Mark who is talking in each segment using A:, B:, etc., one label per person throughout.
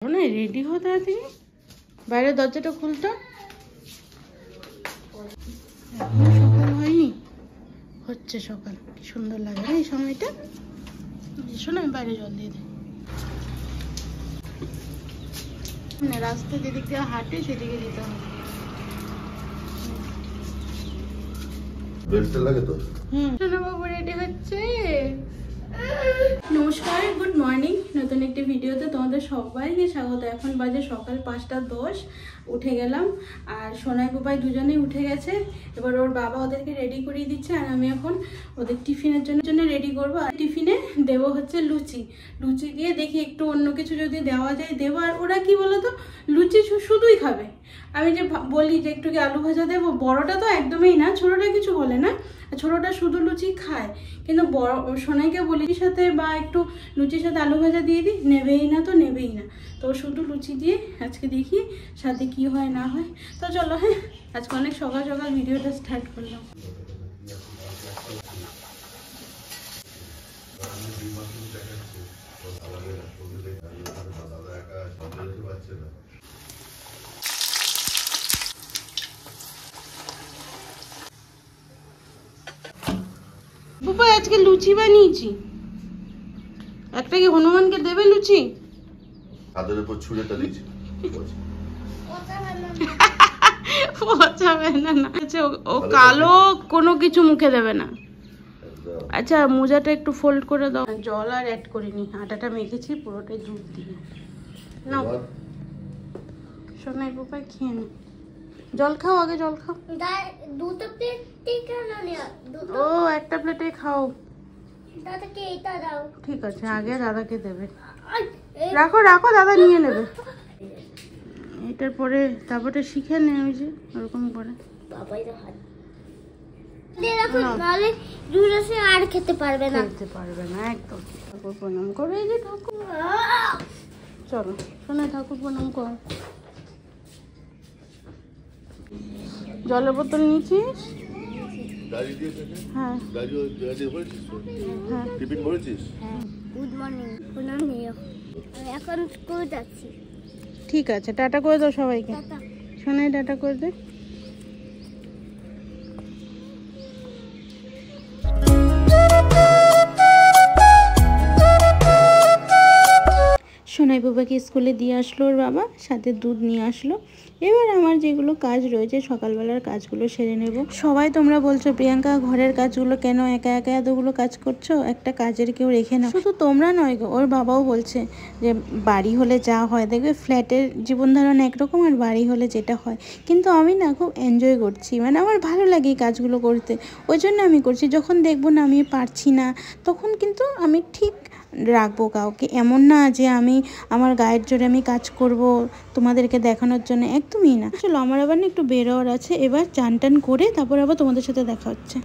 A: শোনা রেডি হতে আছে, বাইরের দরজাটা খুলতো। সকাল হয়নি, হচ্ছে সকাল। কি সুন্দর লাগে না এই সময়টা। শোনো আমি বাইরে জল দিয়ে দিই। রাস্তা যেদিক দিয়ে হাঁটে সেদিকে দিতে হবে। বাবু রেডি হচ্ছে। নমস্কার, গুড মর্নিং। নতুন একটি ভিডিওতে তোমাদের সবাইকে স্বাগত। এখন বাজে সকাল 5:10। উঠে গেলাম আর সোনাই বাবাই দুজনেই উঠে গেছে। এবার ওর বাবা ওদেরকে রেডি করিয়ে দিচ্ছে আর আমি এখন ওদের টিফিনের জন্য রেডি করবো। আর টিফিনে দেবো হচ্ছে লুচি। লুচি দিয়ে দেখি একটু অন্য কিছু যদি দেওয়া যায় দেবো। আর ওরা কি বলতো, লুচি শুধুই খাবে। আমি যে বলি যে একটু কি আলু ভাজা দেবো, বড়টা তো একদমই না, ছোটোটা কিছু বলে না, ছোটোটা শুধু লুচি খায়। কিন্তু বড় সোনাইকে বলি সাথে বা একটু লুচির সাথে আলু ভাজা দিয়ে দিই, নেবেই না তো নেবেই না। তো শুধু লুচি দিয়ে আজকে দেখি সাথে কি হয় না হয়। তো চলো, হ্যাঁ আজকে অনেক সকাল সকাল ভিডিওটা স্টার্ট করলাম। বাবা আজকে লুচি বানিয়েছি। একটা কি হনুমানকে দেবে লুচি?
B: তাদের উপর ছুঁড়েটা দিচ্ছি।
A: ও কালো কোনো কিছু মুখে দেবে না। আচ্ছা মোজাটা একটু ফোল্ড করে দাও। জল আর অ্যাড করিনি, আটাটা মেখেছি পুরোটাই দুধ দিয়ে। নাও সোনাই বাবা খেয়ে নে। জল খাও, আগে জল খাও।
C: দুটো প্লেটে কেন নিয়া?
A: ও একটা প্লেটে খাও।
C: দাদাকে এটা দাও।
A: ঠিক আছে, আগে দাদাকে দেবে। রাখো রাখো, দাদা নিয়ে নেবে। এটার পরে তারপরে শিখে নে ওই যে ওরকম করে।
C: বাবাই তো হাত দিয়ে রাখো, নাহলে জুড়েছে আর খেতে পারবে না।
A: খেতে পারবে না একদম। ঠাকুর প্রণাম করো। এই যে ঠাকুর, চলো শোনা ঠাকুর প্রণাম কর। জলের বোতল নিয়েছিস? হ্যাঁ
B: টিফিন করেছিস?
C: Good morning. প্রণাম নিও। এখন স্কুল যাচ্ছি।
A: ঠিক আছে, টাটা করে দাও সবাইকে। শোনাই টাটা করে দে। সোনাই বাবাকে স্কুলে দিয়ে আসলো ওর বাবা, সাথে দুধ নিয়ে আসলো। এবার আমার যেগুলো কাজ রয়েছে সকালবেলার কাজগুলো সেরে নেব। সবাই তোমরা বলছো প্রিয়াঙ্কা ঘরের কাজগুলো কেন একা একা এতগুলো কাজ করছো, একটা কাজের কেউ রেখে নাও। শুধু তোমরা নয় গো, ওর বাবাও বলছে যে বাড়ি হলে যা হয় দেখবে, ফ্ল্যাটের জীবনধারণ একরকম আর বাড়ি হলে যেটা হয়। কিন্তু আমি না খুব এনজয় করছি, মানে আমার ভালো লাগে এই কাজগুলো করতে, ওই জন্য আমি করছি। যখন দেখবো না আমি পারছি না, তখন কিন্তু আমি ঠিক রাখবো কাউকে। এমন না যে আমি আমার গায়ের জোরে আমি কাজ করব তোমাদেরকে দেখানোর জন্য, একদমই না। চলো আমার আবার না একটু বেরোয়ার আছে, এবার চান টান করে তারপর আবার তোমাদের সাথে দেখা হচ্ছে।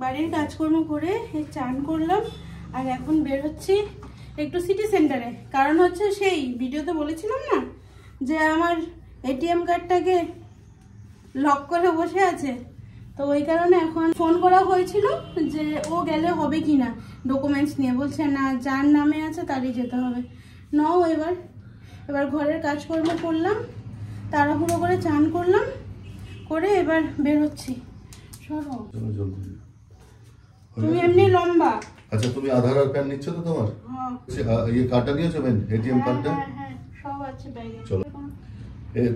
A: বাড়ির কাজকর্ম করে চান করলাম আর এখন বের হচ্ছি একটু সিটি সেন্টারে। কারণ হচ্ছে সেই ভিডিওতে বলেছিলাম না যে আমার এটিএম কার্ডটাকে লক করে বসে আছে, তো ওই কারণে এখন ফোন করা হয়েছিল যে ও গেলে হবে কি না ডকুমেন্টস নিয়ে। বলছে না, যার নামে আছে তারই যেতে হবে। নাও এবার ঘরের কাজকর্ম করলাম, তাড়াহুড়ো করে চান করলাম, করে এবার বের হচ্ছি। সরো, তুমি এমনি লম্বা।
B: আচ্ছা তুমি আধার আর প্যান নিচ্ছ তো তোমার?
A: হ্যাঁ।
B: এই কার্ডটা নিয়েছো, মেন এটিএম কার্ডটা?
A: হ্যাঁ সব আছে ব্যাগে।
B: চলো,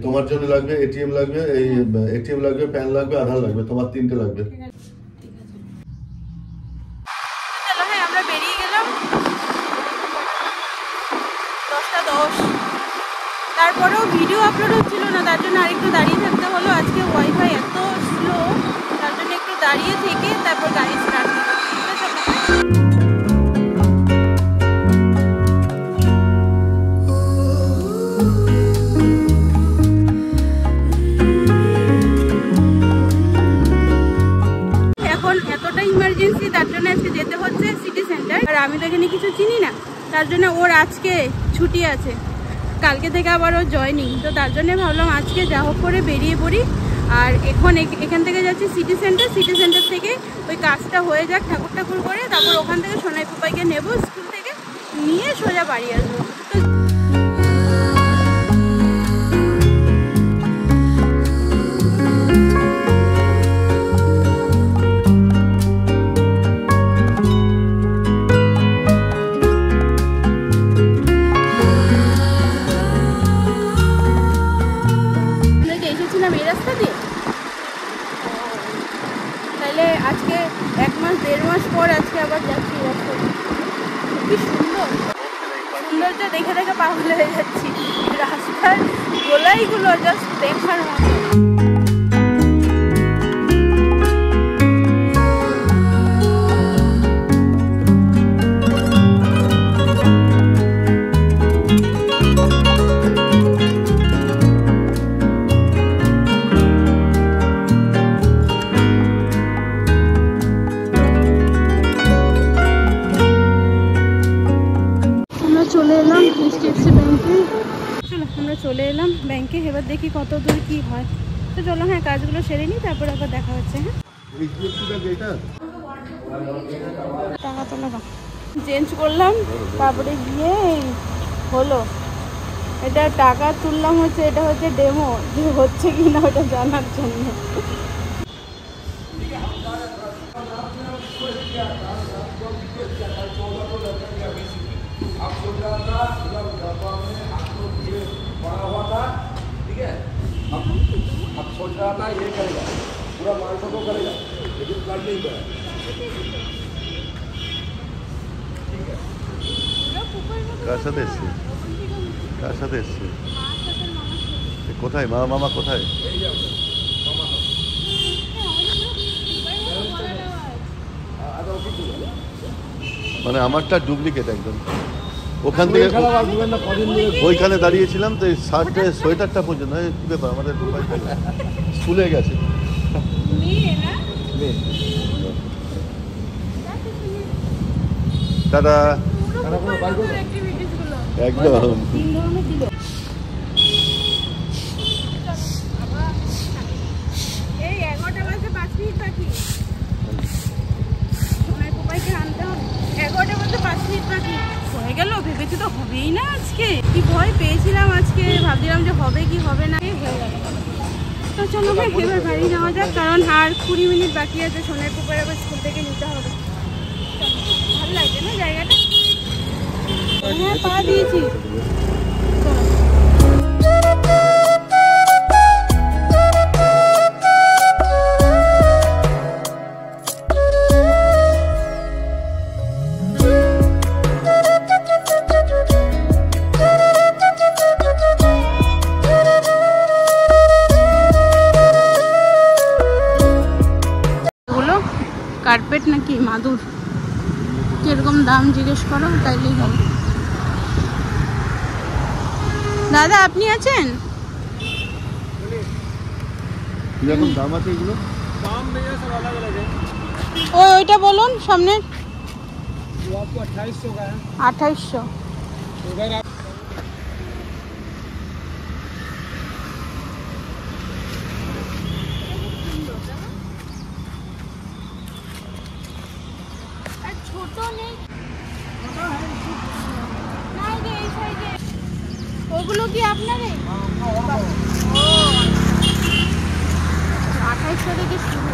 B: তোমার জন্য লাগবে এটিএম লাগবে, এই এটিএম লাগবে, প্যান লাগবে, আধার লাগবে, তোমার 3টে লাগবে।
A: চলো, হ্যাঁ আমরা বেরিয়ে গেলাম 10:10। তারপরেও ভিডিও আপলোড হচ্ছিল না, তার জন্য আরেকটু দাঁড়িয়ে থাকতে হলো। আজকে ওয়াইফাই এত স্লো, তার জন্য একটু দাঁড়িয়ে থেকে তারপর গাড়ি স্টার্ট হলো। এখন এতটা ইমার্জেন্সি, তার জন্য আজকে যেতে হচ্ছে সিটি সেন্টার। আর আমি তো এখানে কিছু চিনি না, তার জন্য ওর আজকে ছুটি আছে, কালকে থেকে আবার ওর জয়নিং। তো তার জন্য ভাবলাম আজকে যা হোক করে বেরিয়ে পড়ি। আর এখন এখান থেকে যাচ্ছি সিটি সেন্টার। সিটি সেন্টার থেকে ওই কাজটা হয়ে যাক ঠাকুর করে, তারপর ওখান থেকে সোনাই পাপাইকে নেবো স্কুল থেকে, নিয়ে সোজা বাড়ি আসবো। তো পাগল হয়ে যাচ্ছি, রাস্তার গোলাইগুলো জাস্ট দেখার মতো। চলে এলাম HDFC ব্যাংকে। চলো আমরা চলে এলাম ব্যাংকে, এবার দেখি কত দূর কি হয়। তো চলো হ্যাঁ কাজগুলো সেরে নিই, তারপর আবার দেখা হচ্ছে। হ্যাঁ টাকা তোলা চেঞ্জ করলাম, তারপরে গিয়ে হলো এটা টাকা তুললাম, হচ্ছে এটা হচ্ছে ডেমো, যে হচ্ছে কি না ওটা জানার জন্য।
D: ठीक है, अब सोच रहा था ये करेगा, पूरा मार्केट को करेगा, लेकिन कर नहीं पाया।
B: কার সাথে এসছে? কার সাথে এসছে? কোথায় মা মামা কোথায়? মানে আমারটা ডুপ্লিকেট একদম। ওখান থেকে ওইখানে দাঁড়িয়েছিলাম তো এই শার্টটা সোয়েটারটা পর্যন্ত কি ব্যাপার আমাদের স্কুলে গেছে। দাদা একদম
A: হয়ে গেল, ভেবেছি তো হবেই না আজকে, কি ভয় পেয়েছিলাম আজকে, ভাবছিলাম যে হবে কি হবে না, হয়ে গেল। তো চলো এবার বাড়ি যাওয়া যাক, কারণ আর 20 মিনিট বাকি আছে, সোনার পুকুর আবার স্কুল থেকে নিতে হবে। ভালো লাগছে না জায়গাটা? হ্যাঁ পা দিয়েছি। কার্পেট নাকি মাদুর, কিরকম দাম জিজ্ঞেস করো তাইলেই হবে। দাদা আপনি আছেন?
B: কিরকম দাম আছে এগুলো?
D: दाम भैया सब अलग अलग है।
A: ওইটা বলুন সামনে।
D: वो आपको 2800 का है।
A: 2800।
D: अगर आप
A: ওগুলো কি আপনারই? 2800 থেকে শুরু।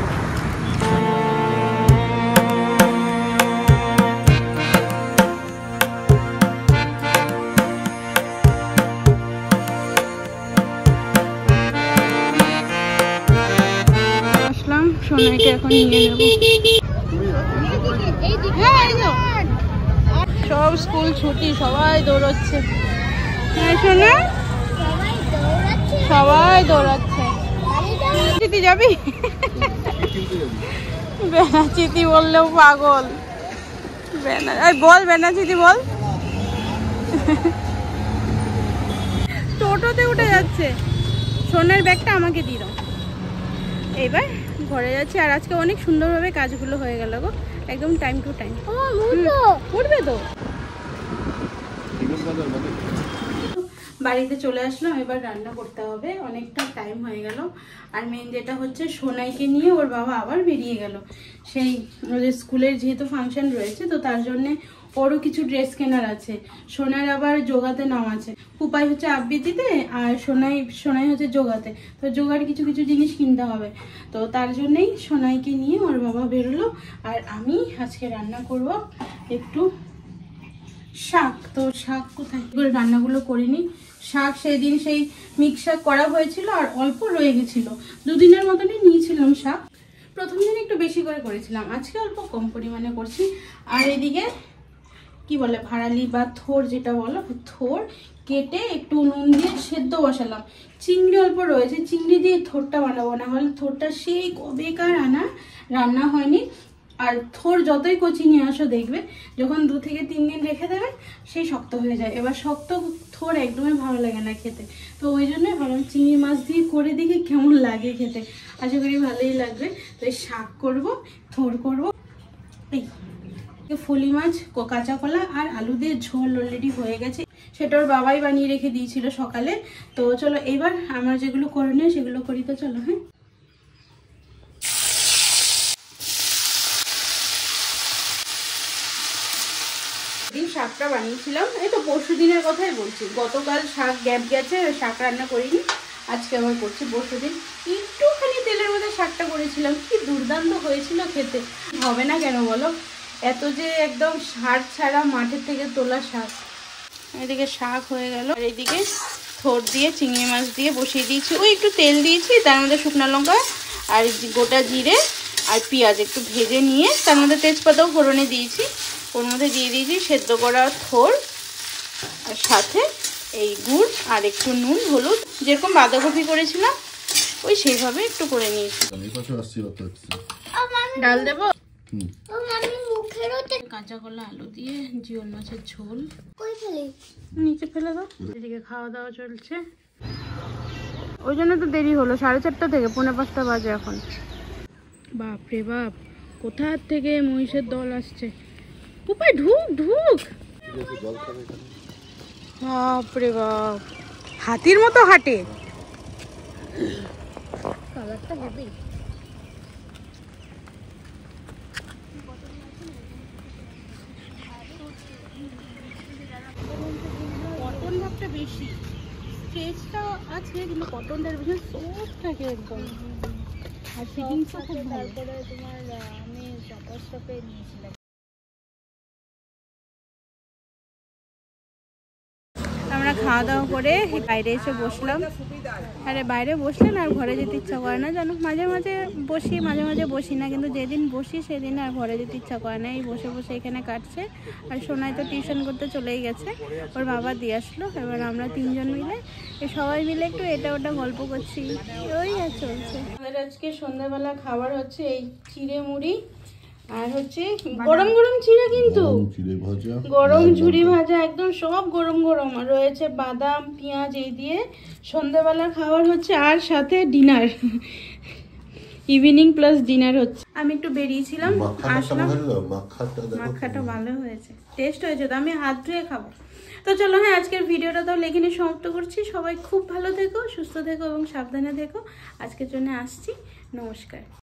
A: আসলাম, সোনাইকে এখন নিয়ে নেব। সব স্কুল ছুটি, সবাই দৌড়চ্ছে। হ্যাঁ সোনা, সবাই দৌড়াচ্ছে। চিতি যাবি? বেনাচিতি বললেও পাগল। বল বেনাচিতি বল। টোটোতে উঠে যাচ্ছে। সোনার ব্যাগটা আমাকে দিয়ে দাও। এইবার ঘরে যাচ্ছি, আর আজকে অনেক সুন্দরভাবে কাজগুলো হয়ে গেল গো, একদম টাইম টু টাইম। উঠবে তো। বাড়িতে চলে আসলাম, এবার রান্না করতে হবে, অনেকটা টাইম হয়ে গেল। আর মেন যেটা হচ্ছে সোনাইকে নিয়ে ওর বাবা আবার বেরিয়ে গেল, সেই ওদের স্কুলের যেহেতু ফাংশন রয়েছে, তো তার জন্যে ওরও কিছু ড্রেস কেনার আছে। সোনার আবার যোগাতে নাম আছে, পুপাই হচ্ছে আবৃত্তিতে আর সোনাই হচ্ছে যোগাতে, তো যোগার কিছু কিছু জিনিস কিনতে হবে। তো তার জন্যেই সোনাইকে নিয়ে ওর বাবা বেরোলো, আর আমি আজকে রান্না করব একটু শাক। তো শাক কোথায় করে রান্নাগুলো করিনি। শাক সেদিন সেই মিক্স শাক করা হয়েছিল আর অল্প রয়ে গেছিল, 2 দিনের মতনই নিয়েছিলাম শাক। প্রথম দিন একটু বেশি করে করেছিলাম, আজকে অল্প কম পরিমাণে করছি। আর এদিকে কি বলে ভাড়ালি বা থোর যেটা বলো, থোর কেটে একটু নুন দিয়ে সেদ্ধ বসালাম। চিংড়ি অল্প রয়েছে, চিংড়ি দিয়ে থোরটা বানাবো, না হলে থোরটা সেই কবেকার আনা, রান্না হয়নি। আর থোর যতই কচি নিয়ে আসো দেখবে যখন 2 থেকে 3 দিন রেখে দেবে সেই শক্ত হয়ে যায়। এবার শক্ত থোর একদমই ভালো লাগে না খেতে, তো ওই জন্য ভাবলাম চিংড়ি মাছ দিয়ে করে দেখি কেমন লাগে খেতে। আশা করি ভালোই লাগবে। তো এই শাক করবো, থোর করবো, এই ফলি মাছ, কাঁচা কলা আর আলু দিয়ে ঝোল অলরেডি হয়ে গেছে, সেটা ওর বাবাই বানিয়ে রেখে দিয়েছিল সকালে। তো চলো এবার আমার যেগুলো করণীয় সেগুলো করি। তো চলো। হ্যাঁ, দিন শাকটা বানিয়েছিলাম, এই তো পরশু দিনের কথাই বলছি। গতকাল শাক গ্যাপ গেছে, শাক রান্না করিনি, আজকে আবার করছি। পরশু দিন একটুখানি তেলের মধ্যে শাকটা করেছিলাম, কি দুর্দান্ত হয়েছিল খেতে। হবে না কেন বলো, এত যে একদম সার ছাড়া মাঠের থেকে তোলা শাক। এদিকে শাক হয়ে গেল, আর এদিকে থোর দিয়ে চিংড়ি মাছ দিয়ে বসিয়ে দিয়েছি। ওই একটু তেল দিয়েছি, তার মধ্যে শুকনো লঙ্কা আর গোটা জিরে আর পেঁয়াজ একটু ভেজে নিয়ে তার মধ্যে তেজপাতাও ফোড়নে দিয়েছি। ওর মধ্যে দিয়ে দিয়েছি সেদ্ধ করা থোর, আর সাথে এই গুড় আর একটু নুন হলুদ, যেরকম বাঁধাকপি করেছিলাম ওই সেইভাবে একটু করে নিয়েছি। ডাল দেবো, কাঁচা কলা আলু দিয়ে জিওল মাছের ঝোল নিচে ফেলে দাও। এদিকে খাওয়া দাওয়া চলছে, ওই জন্য তো দেরি হলো, 4:30 থেকে 4:45 বাজে এখন। বাপরে বাপ, কোথার থেকে মহিষের দল আসছে। উপায় ঢুক ঢুক, বাপরে বাপ, হাতির মতো হাঁটে। কালারটা হেভি। কটন ভাবটা বেশি, স্ট্রেচটা আছে কিন্তু কটনটার বেশি সফট থাকে একদম, আর ফিটিংসও খুব ভালো। তারপরে তোমার আমি চপার স্টপে নিয়েছিলাম। আমরা খাওয়া দাওয়া করে বাইরে এসে বসলাম। আরে বাইরে বসলে না আর ঘরে যেতে ইচ্ছা করে না জানো। মাঝে মাঝে বসি, মাঝে মাঝে বসি না, কিন্তু যেদিন বসি সেদিন আর ঘরে যেতে ইচ্ছা করে না। এই বসে বসে এখানে কাটছে। আর সোনাই তো টিউশন করতে চলেই গেছে, ওর বাবা দিয়ে আসলো। এবার আমরা 3 জন মিলে সবাই মিলে একটু এটা ওটা গল্প করছি, ওই আর চলছে। আমাদের আজকে সন্ধ্যাবেলা খাবার হচ্ছে এই চিড়ে মুড়ি, আর হচ্ছে গরম গরম চিড়ে, কিন্তু গরম ঝুরি ভাজা একদম সব গরম গরম রয়েছে, বাদাম পেঁয়াজ এই দিয়ে সন্ধ্যাবেলার খাবার হচ্ছে। আর সাথে ডিনার, ইভিনিং প্লাস ডিনার হচ্ছে। আমি একটু বেরিয়েছিলাম, আসলাম। মাখাটা ভালো হয়েছে, টেস্ট হয়েছে, তো আমি হাত ধুয়ে খাবো। তো চলো, হ্যাঁ আজকের ভিডিওটা তাহলে এখানে সমাপ্ত করছি। সবাই খুব ভালো থেকো, সুস্থ থেকো এবং সাবধানে থেকো। আজকের জন্য আসছি, নমস্কার।